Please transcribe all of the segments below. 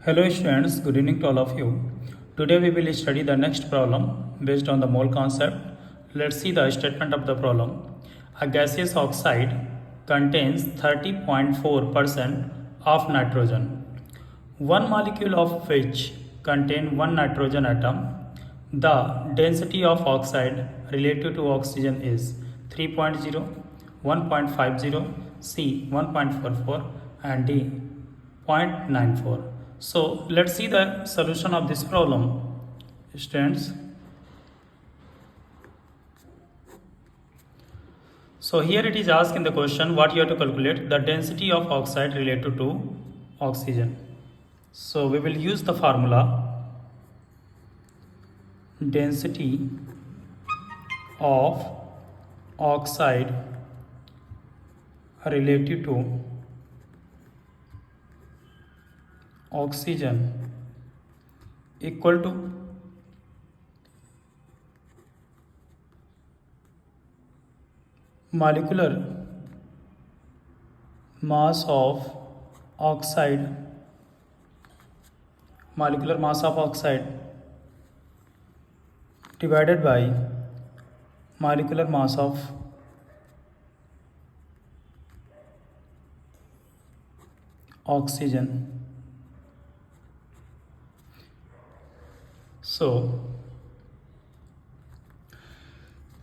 Hello students, good evening to all of you. Today we will study the next problem based on the mole concept. Let's see the statement of the problem. A gaseous oxide contains 30.4% of nitrogen, one molecule of which contains one nitrogen atom. The density of oxide relative to oxygen is 3.0, 1.50, C 1.44 and D 0.94. So let's see the solution of this problem, students. So here it is asked in the question what you have to calculate the density of oxide related to oxygen. So we will use the formula density of oxide relative to oxygen equal to molecular mass of oxide divided by molecular mass of oxygen. So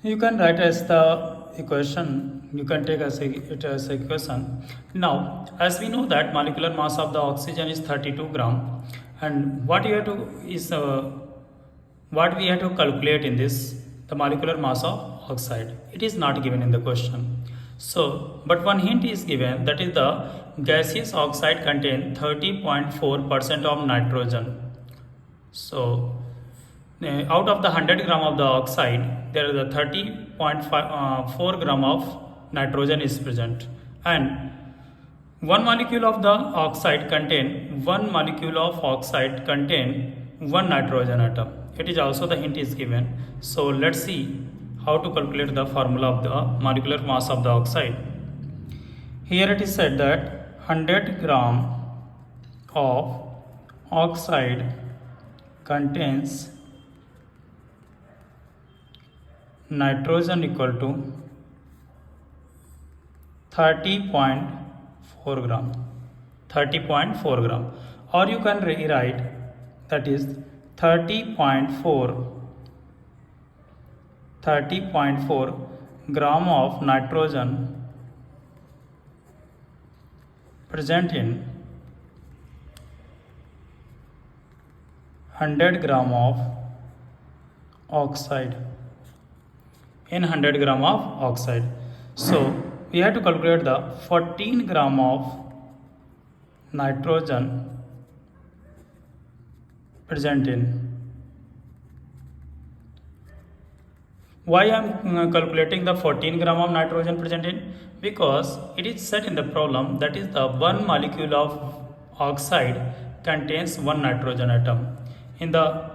you can write as the equation, you can take it as equation. Now as we know that molecular mass of the oxygen is 32 gram, and what we have to calculate in this, the molecular mass of oxide. It is not given in the question. So but one hint is given, that is the gaseous oxide contain 30.4% of nitrogen. So out of the 100 gram of the oxide, there is a 30.4 gram of nitrogen is present, and one molecule of the oxide contain one nitrogen atom. It is also the hint is given. So let's see how to calculate the formula of the molecular mass of the oxide. Here it is said that 100 gram of oxide contains nitrogen equal to 30.4 gram, or you can rewrite that is 30.4 gram of nitrogen present in 100 gram of oxide. So we have to calculate the 14 gram of nitrogen present in. Why I am calculating the 14 gram of nitrogen present in? Because it is said in the problem that is the one molecule of oxide contains one nitrogen atom. In the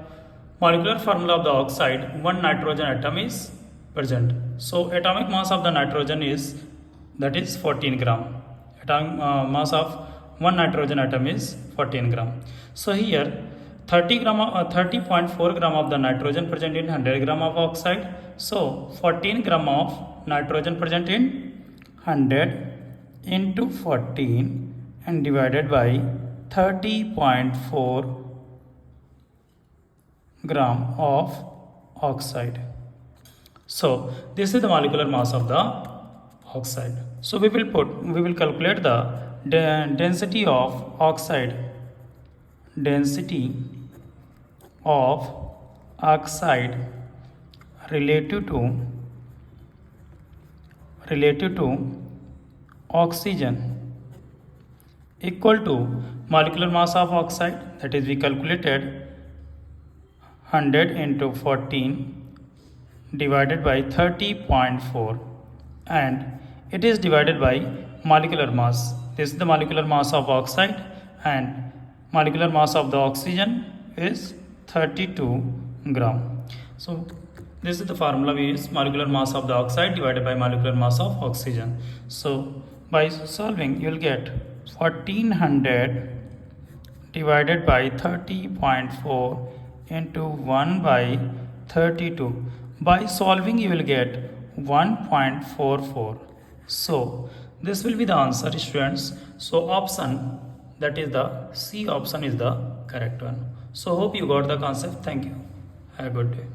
molecular formula of the oxide, one nitrogen atom is present. So atomic mass of the nitrogen is 14 gram. Atomic mass of one nitrogen atom is 14 gram. So here 30.4 gram of the nitrogen present in 100 gram of oxide. So 14 gram of nitrogen present in 100 into 14 and divided by 30.4 gram of oxide. So this is the molecular mass of the oxide. So we will calculate the density of oxide relative to oxygen equal to molecular mass of oxide, that is we calculated 100 into 14 divided by 30.4, and it is divided by molecular mass. This is the molecular mass of oxide, and molecular mass of the oxygen is 32 gram. So this is the formula we use, molecular mass of the oxide divided by molecular mass of oxygen. So by solving you will get 1400 divided by 30.4 into 1 by 32. By solving you will get 1.44. So this will be the answer, students. So option, that is the C option, is the correct one. So hope you got the concept. Thank you. Have a good day.